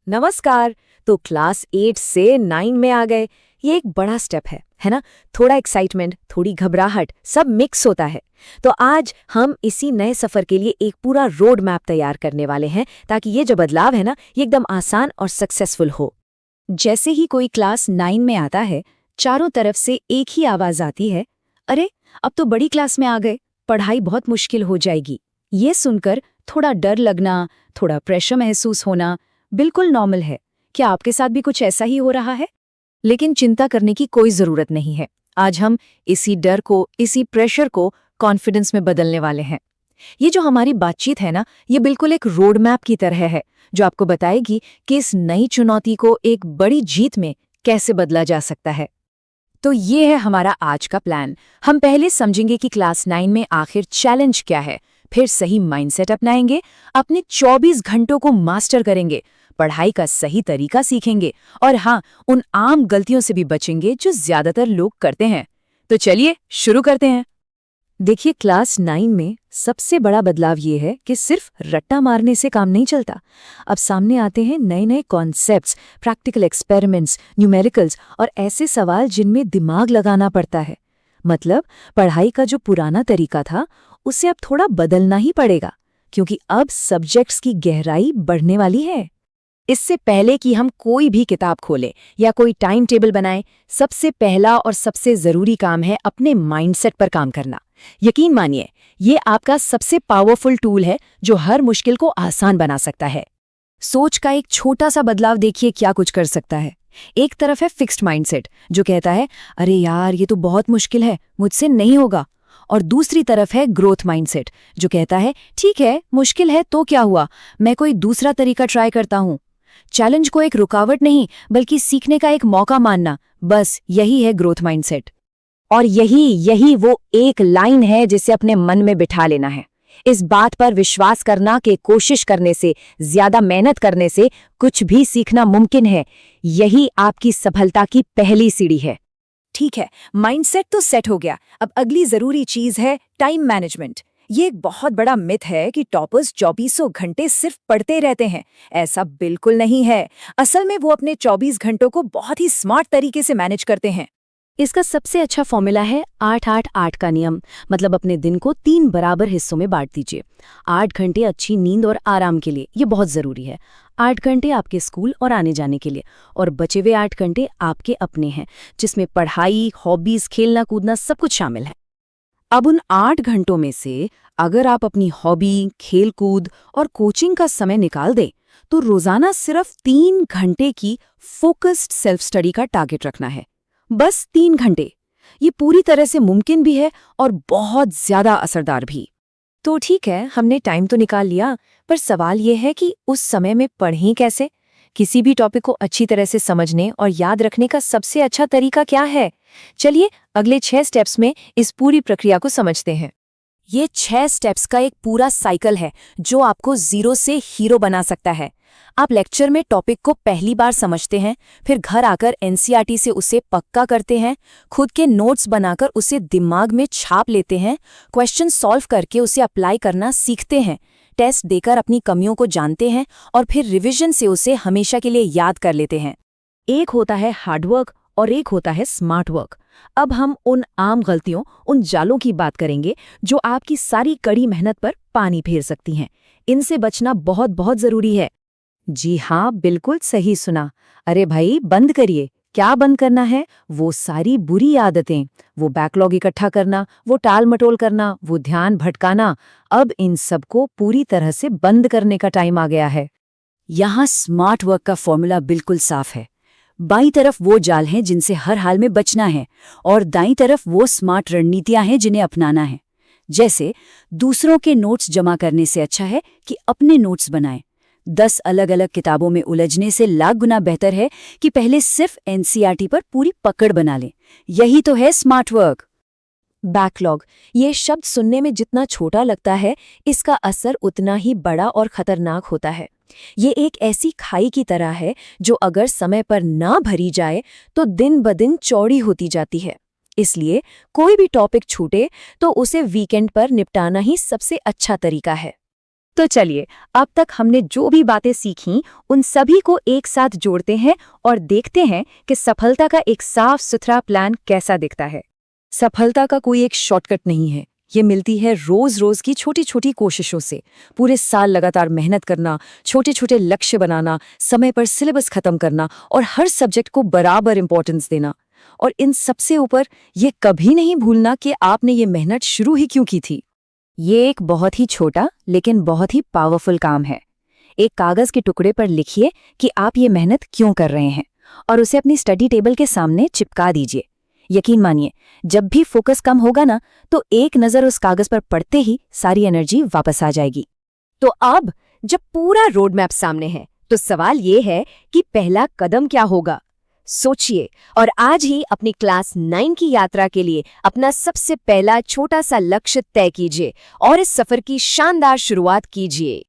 नमस्कार। तो क्लास 8 से 9 में आ गए। ये एक बड़ा स्टेप है ना। थोड़ा एक्साइटमेंट, थोड़ी घबराहट, सब मिक्स होता है। तो आज हम इसी नए सफर के लिए एक पूरा रोड मैप तैयार करने वाले हैं, ताकि ये जो बदलाव है ना, ये एकदम आसान और सक्सेसफुल हो। जैसे ही कोई क्लास 9 में आता है, चारों तरफ से एक ही आवाज आती है, अरे अब तो बड़ी क्लास में आ गए, पढ़ाई बहुत मुश्किल हो जाएगी। ये सुनकर थोड़ा डर लगना, थोड़ा प्रेशर महसूस होना बिल्कुल नॉर्मल है। क्या आपके साथ भी कुछ ऐसा ही हो रहा है? लेकिन चिंता करने की कोई जरूरत नहीं है। आज हम इसी डर को, इसी प्रेशर को कॉन्फिडेंस में बदलने वाले हैं। ये जो हमारी बातचीत है ना, ये बिल्कुल एक रोड मैप की तरह है, जो आपको बताएगी कि इस नई चुनौती को एक बड़ी जीत में कैसे बदला जा सकता है। तो ये है हमारा आज का प्लान। हम पहले समझेंगे कि क्लास 9 में आखिर चैलेंज क्या है, फिर सही माइंडसेट अपनाएंगे, अपने 24 घंटों को मास्टर करेंगे, पढ़ाई का सही तरीका सीखेंगे और हाँ, उन आम गलतियों से भी बचेंगे जो ज्यादातर लोग करते हैं। तो चलिए शुरू करते हैं। देखिए, क्लास 9 में सबसे बड़ा बदलाव ये है कि सिर्फ रट्टा मारने से काम नहीं चलता। अब सामने आते हैं नए नए कॉन्सेप्ट्स, प्रैक्टिकल एक्सपेरिमेंट्स, न्यूमेरिकल्स और ऐसे सवाल जिनमें दिमाग लगाना पड़ता है। मतलब पढ़ाई का जो पुराना तरीका था, उसे अब थोड़ा बदलना ही पड़ेगा, क्योंकि अब सब्जेक्ट्स की गहराई बढ़ने वाली है। इससे पहले कि हम कोई भी किताब खोलें या कोई टाइम टेबल बनाएं, सबसे पहला और सबसे जरूरी काम है अपने माइंडसेट पर काम करना। यकीन मानिए, ये आपका सबसे पावरफुल टूल है जो हर मुश्किल को आसान बना सकता है। सोच का एक छोटा सा बदलाव देखिए क्या कुछ कर सकता है। एक तरफ है फिक्स्ड माइंडसेट, जो कहता है अरे यार ये तो बहुत मुश्किल है, मुझसे नहीं होगा। और दूसरी तरफ है ग्रोथ माइंडसेट, जो कहता है ठीक है, मुश्किल है तो क्या हुआ, मैं कोई दूसरा तरीका ट्राई करता हूँ। चैलेंज को एक रुकावट नहीं, बल्कि सीखने का एक मौका मानना, बस यही है ग्रोथ माइंडसेट। और यही वो एक लाइन है जिसे अपने मन में बिठा लेना है। इस बात पर विश्वास करना कि कोशिश करने से, ज्यादा मेहनत करने से कुछ भी सीखना मुमकिन है। यही आपकी सफलता की पहली सीढ़ी है। ठीक है, माइंडसेट तो सेट हो गया। अब अगली जरूरी चीज है टाइम मैनेजमेंट। ये एक बहुत बड़ा मिथ है कि टॉपर्स 2400 घंटे सिर्फ पढ़ते रहते हैं। ऐसा बिल्कुल नहीं है। असल में वो अपने 24 घंटों को बहुत ही स्मार्ट तरीके से मैनेज करते हैं। इसका सबसे अच्छा फॉर्मूला है 8-8-8 का नियम। मतलब अपने दिन को 3 बराबर हिस्सों में बांट दीजिए। 8 घंटे अच्छी नींद और आराम के लिए, ये बहुत जरूरी है। 8 घंटे आपके स्कूल और आने जाने के लिए, और बचे हुए 8 घंटे आपके अपने हैं, जिसमें पढ़ाई, हॉबीज, खेलना कूदना सब कुछ शामिल है। अब उन 8 घंटों में से अगर आप अपनी हॉबी, खेल कूद और कोचिंग का समय निकाल दें, तो रोजाना सिर्फ 3 घंटे की फोकस्ड सेल्फ स्टडी का टारगेट रखना है। बस 3 घंटे। ये पूरी तरह से मुमकिन भी है और बहुत ज्यादा असरदार भी। तो ठीक है, हमने टाइम तो निकाल लिया, पर सवाल ये है कि उस समय में पढ़ें कैसे? किसी भी टॉपिक को अच्छी तरह से समझने और याद रखने का सबसे अच्छा तरीका क्या है? चलिए अगले 6 स्टेप्स में इस पूरी प्रक्रिया को समझते हैं। ये 6 स्टेप्स का एक पूरा साइकिल है जो आपको जीरो से हीरो बना सकता है। आप लेक्चर में टॉपिक को पहली बार समझते हैं, फिर घर आकर एनसीईआरटी से उसे पक्का करते हैं, खुद के नोट्स बनाकर उसे दिमाग में छाप लेते हैं, क्वेश्चन सॉल्व करके उसे अप्लाई करना सीखते हैं, टेस्ट देकर अपनी कमियों को जानते हैं और फिर रिवीजन से उसे हमेशा के लिए याद कर लेते हैं। एक होता है हार्डवर्क और एक होता है स्मार्ट वर्क। अब हम उन आम गलतियों, उन जालों की बात करेंगे जो आपकी सारी कड़ी मेहनत पर पानी फेर सकती हैं। इनसे बचना बहुत बहुत जरूरी है। जी हाँ, बिल्कुल सही सुना। अरे भाई बंद करिए। क्या बंद करना है? वो सारी बुरी आदतें, वो बैकलॉग इकट्ठा करना, वो टाल मटोल करना, वो ध्यान भटकाना। अब इन सबको पूरी तरह से बंद करने का टाइम आ गया है। यहाँ स्मार्ट वर्क का फॉर्मूला बिल्कुल साफ है। बाईं तरफ वो जाल हैं जिनसे हर हाल में बचना है, और दाईं तरफ वो स्मार्ट रणनीतियां हैं जिन्हें अपनाना है। जैसे दूसरों के नोट्स जमा करने से अच्छा है कि अपने नोट्स बनाएं। 10 अलग अलग किताबों में उलझने से लाख गुना बेहतर है कि पहले सिर्फ एनसीईआरटी पर पूरी पकड़ बना लें। यही तो है स्मार्ट वर्क। बैकलॉग, ये शब्द सुनने में जितना छोटा लगता है, इसका असर उतना ही बड़ा और खतरनाक होता है। ये एक ऐसी खाई की तरह है जो अगर समय पर ना भरी जाए तो दिन ब दिन चौड़ी होती जाती है। इसलिए कोई भी टॉपिक छूटे तो उसे वीकेंड पर निपटाना ही सबसे अच्छा तरीका है। तो चलिए, अब तक हमने जो भी बातें सीखी उन सभी को एक साथ जोड़ते हैं और देखते हैं कि सफलता का एक साफ सुथरा प्लान कैसा दिखता है। सफलता का कोई एक शॉर्टकट नहीं है। ये मिलती है रोज रोज की छोटी छोटी कोशिशों से। पूरे साल लगातार मेहनत करना, छोटे छोटे लक्ष्य बनाना, समय पर सिलेबस खत्म करना और हर सब्जेक्ट को बराबर इंपॉर्टेंस देना। और इन सबसे ऊपर ये कभी नहीं भूलना कि आपने ये मेहनत शुरू ही क्यों की थी। ये एक बहुत ही छोटा लेकिन बहुत ही पावरफुल काम है। एक कागज के टुकड़े पर लिखिए कि आप ये मेहनत क्यों कर रहे हैं और उसे अपनी स्टडी टेबल के सामने चिपका दीजिए। यकीन मानिए, जब भी फोकस कम होगा ना, तो एक नज़र उस कागज पर पड़ते ही सारी एनर्जी वापस आ जाएगी। तो अब जब पूरा रोड मैप सामने है, तो सवाल ये है कि पहला कदम क्या होगा। सोचिए और आज ही अपनी क्लास 9 की यात्रा के लिए अपना सबसे पहला छोटा सा लक्ष्य तय कीजिए और इस सफर की शानदार शुरुआत कीजिए।